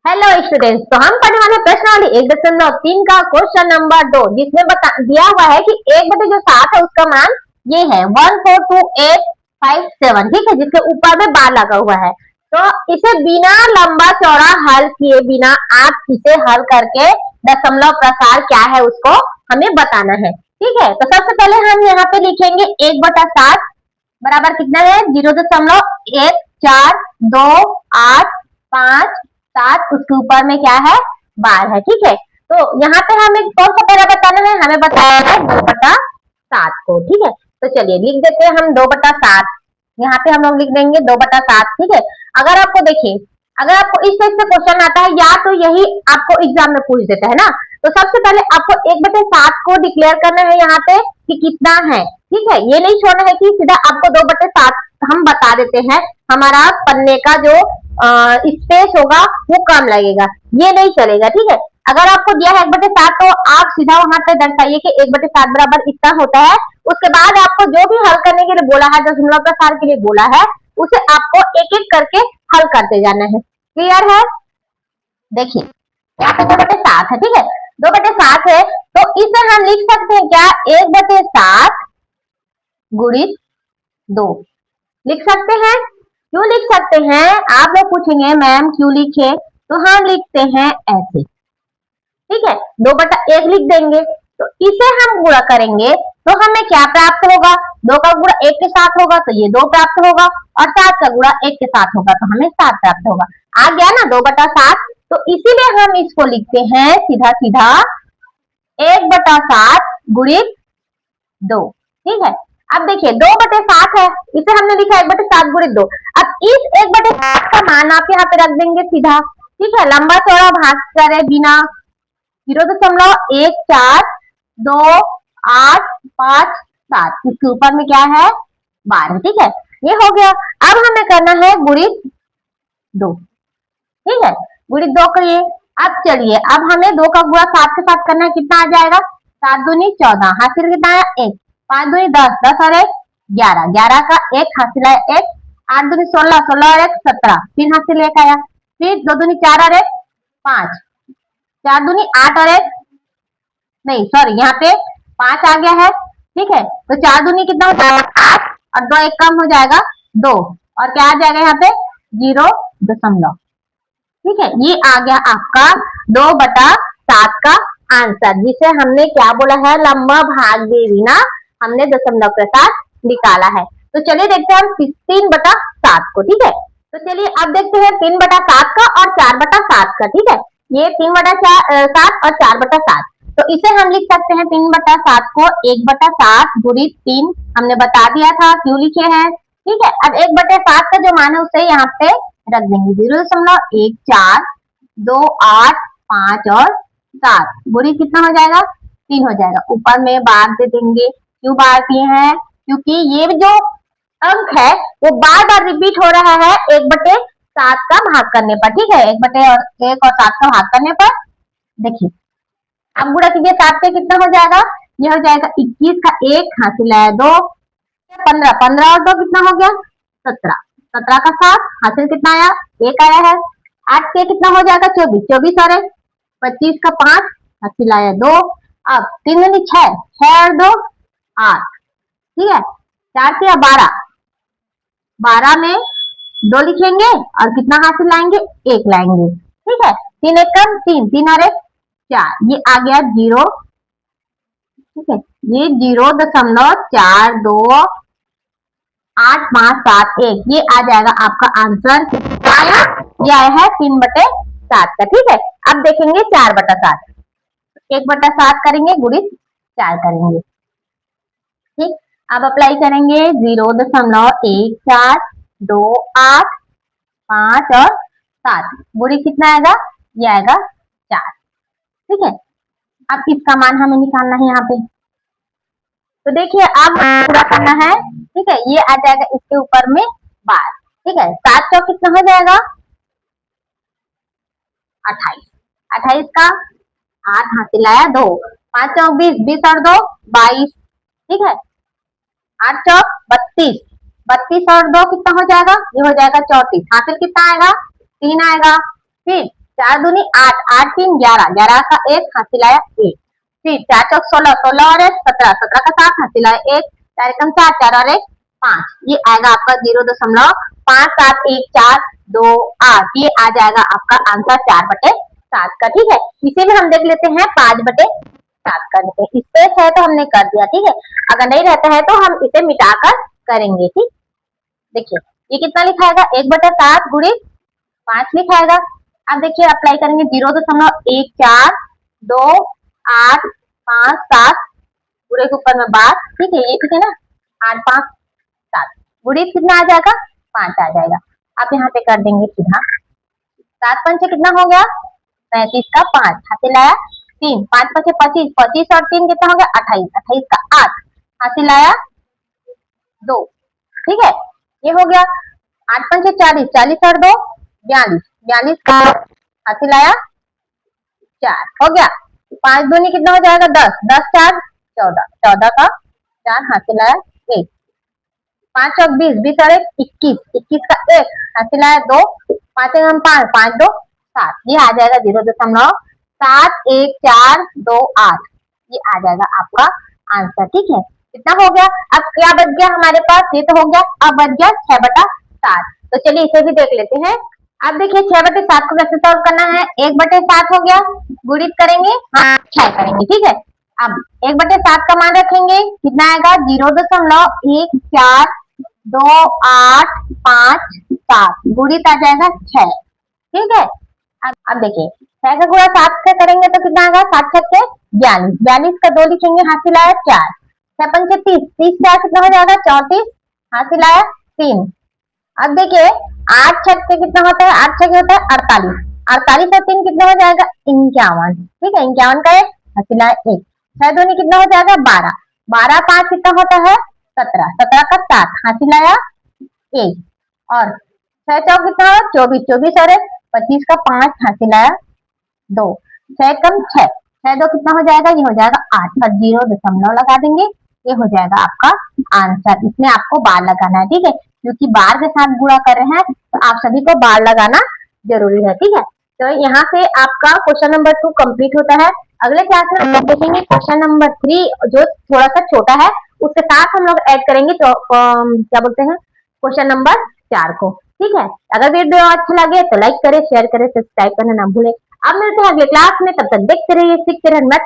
Hello students, तो हम पढ़ने वाले प्रश्नावली 1.3 का क्वेश्चन नंबर 2, जिसमें बता दिया हुआ है कि 1/7 है, उसका मान ये है 142857। ठीक है, जिसके ऊपर में बार लगा हुआ है। तो इसे बिना लंबा चौड़ा हल किए बिना आप इसे हल करके दशमलव प्रसार क्या है उसको हमें बताना है। ठीक है, तो सबसे पहले हम यहाँ पे लिखेंगे 1/7 बराबर कितना है 0.142857। उसके ऊपर में क्या है बार है। ठीक है, तो यहाँ पे हमें कौन सा पहला बताना है, हमें बताया है 2/7 को। ठीक है, तो चलिए लिख देते हैं हम 2/7। यहाँ पे हम लोग लिख देंगे 2/7। ठीक है, अगर आपको देखिए, अगर आपको इस टाइप से क्वेश्चन आता है या तो यही आपको एग्जाम में पूछ देता है ना, तो सबसे पहले आपको 1/7 को डिक्लेयर करना है यहाँ पे कि कितना है। ठीक है, ये नहीं छोड़ना है कि सीधा आपको 2/7 हम बता देते हैं, हमारा पन्ने का जो स्पेस होगा वो कम लगेगा, ये नहीं चलेगा। ठीक है, अगर आपको दिया है 1/7 तो आप सीधा वहां पे दर्शाइए कि 1/7 बराबर इतना होता है। उसके बाद आपको जो भी हल करने के लिए बोला है, दशमलव प्रसार के लिए बोला है, उसे आपको एक एक करके हल करते जाना है। क्लियर है? देखिए यहाँ पे 2/7 है। ठीक है, 2/7 है, तो इसे हम लिख सकते हैं क्या, 1/7 गुणित 2 लिख सकते हैं। क्यों लिख सकते हैं, आप लोग पूछेंगे मैम क्यों लिखे, तो हम लिखते हैं ऐसे। ठीक है, 2/1 लिख देंगे, तो इसे हम गुणा करेंगे तो हमें क्या प्राप्त होगा, 2 का गुणा 1 के साथ होगा तो ये 2 प्राप्त होगा, और 7 का गुणा 1 के साथ होगा तो हमें 7 प्राप्त होगा। आ गया ना 2/7। तो इसीलिए हम इसको लिखते हैं सीधा सीधा 1/7 गुणित 2। ठीक है, अब देखिए 2/7 है, इसे हमने लिखा 1/7 गुणित 2। अब इस 1/7 का मान आप यहाँ पे रख देंगे सीधा। ठीक है, लंबा चौड़ा भाग करे बिना 0.142857, इसके ऊपर में क्या है 12। ठीक है, ये हो गया। अब हमें करना है गुणित 2। ठीक है, गुणित 2 करिए। अब चलिए, अब हमें 2 का गुणा 7 के साथ करना है, कितना आ जाएगा, 7 दूनी 14, हासिल कितना है 1, 5 दूनी 10, 10 और 1 11, 11 का 1 हासिल है 1, 8 दूनी 16, 16 और 1 17, फिर हासिल 1 आया, फिर 2 दूनी 4 और 1 5, 4 दूनी 8 और 1 नहीं सॉरी यहाँ पे 5 आ गया है। ठीक है, तो 4 दूनी कितना हो जाएगा 8, और 2 1 कम हो जाएगा 2, और क्या आ जाएगा यहाँ पे 0 दशमलव। ठीक है, ये आ गया आपका 2/7 का आंसर, जिसे हमने क्या बोला है, लंबा भाग दे बिना हमने दशमलव प्रसार निकाला है। तो चलिए देखते हैं हम 3/7 को। ठीक है, तो चलिए अब देखते हैं 3/7 का और 4/7 का। ठीक है, ये 3/7 और 4/7, तो इसे हम लिख सकते हैं 3/7 को 1/7 गुणित 3, हमने बता दिया था क्यों लिखे हैं। ठीक है, अब 1/7 का जो मान है उसे यहाँ पे रख देंगे 0.1825 और 7 गुणित कितना हो जाएगा 3 हो जाएगा, ऊपर में बार दे देंगे। क्यों बार दिए हैं, क्योंकि ये जो अंक है वो बार बार रिपीट हो रहा है 1/7 का भाग करने पर। ठीक है, 1 और 7 का भाग करने पर। देखिए अब गुणा कीजिए 7 से, कितना हो जाएगा, ये हो जाएगा 21 का 1 हासिल है 2, 15, 15 और 2 कितना हो गया 17, 17 का 7 हासिल कितना आया 1 आया है, 8 से कितना हो जाएगा 24, 24 और 1 25 का 5 हासिल आया 2, अब 3 दूनी 6, 6 और 2 8। ठीक है, 4 से 12, 12 में 2 लिखेंगे और कितना हासिल लाएंगे 1 लाएंगे। ठीक है, 3 1 कम 3, 3 और 1 4, ये आ गया 0। ठीक है, ये 0.428571, ये आ जाएगा आपका आंसर। ये आया है 3/7 का। ठीक है, अब देखेंगे 4/7, 1/7 करेंगे गुणित 4 करेंगे। ठीक, अब अप्लाई करेंगे 0.1428 और 7 गुणित कितना आएगा, ये आएगा 4। ठीक है, अब इसका मान हमें निकालना है यहाँ पे, तो देखिए अब पूरा करना है। ठीक है, ये आ जाएगा इसके ऊपर में बार। ठीक है, 7 चौक कितना हो जाएगा 28, 28 का 8 हासिल आया 2, 5 चौक 20, 20 और 2 22। ठीक है, 8 चौक 32, 32 और 2 कितना हो जाएगा, ये हो जाएगा 34, हासिल कितना आएगा 3 आएगा, फिर 4 दूनी 8, 8 3 11, 11 का 1 हासिल आया 1। फिर 4 चौक 16, 16 और 1 17, 17 का 7 हासिल आया 1, 4 एकम 4, 4 और 1 5। ये आएगा आपका 0.57142 ये आ जाएगा आपका आंसर 4/7 का। ठीक है, इसे में हम देख लेते हैं 5/7 कर लेते हैं। स्पेस है तो हमने कर दिया। ठीक है, अगर नहीं रहता है तो हम इसे मिटाकर करेंगे। ठीक, देखिए ये कितना लिखाएगा 1/7 गुणित 5 लिखाएगा। अब देखिए अप्लाई करेंगे 0.142857 पूरे के ऊपर में बात। ठीक है, ये ठीक है ना, 857 गुणित कितना आ जाएगा 5 आ जाएगा। आप यहाँ पे कर देंगे सीधा 7 5 कितना हो गया 35 का 5 हासिल आया 3, 5 5 25, 25 और 3 कितना हो गया 28, 28 का 8 हासिल आया 2। ठीक है, ये हो गया 8 5 40, 40 और 2 42, 42 का हासिल आया 4 हो गया। 5 दूनी कितना हो जाएगा 10, 10 4 14, 14 का 4 हासिल आया 1, 5 और 20, 20 और 1 21, 21 का 1 हासिल आया 2, 5 हम 5, 5 2 7, ये आ जाएगा 0.71428, ये आ जाएगा आपका आंसर। ठीक है, कितना हो गया, अब क्या बच गया हमारे पास, ये तो हो गया, अब बच गया 6/7। तो चलिए इसे भी देख लेते हैं। अब देखिए 6/7 को कैसे सॉल्व करना है, 1/7 हो गया, गुणित करेंगे, हाँ 6 करेंगे। ठीक है, अब 1/7 का मान रखेंगे, कितना आएगा 0.142857 गुणित आ जाएगा 6। ठीक है, अब देखिए 6 का गुणा 7 से करेंगे तो कितना आएगा 7 6 42, 42 का 2 लिखेंगे हासिल आया 4, 6 5 30, 30 4 कितना हो जाएगा 34 हासिल आया 3। अब देखिए 8 6 के कितना होता है, 8 6 होता है 48, 48 और 3 कितना हो जाएगा 51। ठीक है, 51 का 1 हासिल आया 1, 6 दूनी कितना हो जाएगा 12, 12 5 कितना होता है 17, 17 का 7 हासिल आया 1 और 6 चौक कितना हो 24, 24 और 25 का 5 हासिल आया 2, 6 कम 6, 6 2 कितना हो जाएगा, ये हो जाएगा 8 और 0 लगा देंगे, ये हो जाएगा आपका आंसर। इसमें आपको बार लगाना है। ठीक है, क्योंकि बार के साथ गुणा कर रहे हैं तो आप सभी को बार लगाना जरूरी है। ठीक है, तो यहाँ से आपका क्वेश्चन नंबर 2 कंप्लीट होता है। अगले क्लास में हम लोग देखेंगे क्वेश्चन नंबर 3 जो थोड़ा सा छोटा है, उसके साथ हम लोग ऐड करेंगे तो क्या बोलते हैं क्वेश्चन नंबर 4 को। ठीक है, अगर वीडियो अच्छा लगे तो लाइक करें, शेयर करें, सब्सक्राइब करना ना भूलें। अब मिलते हैं अगले क्लास में, तब तक देखते रहिए, सीखते रहिए, मत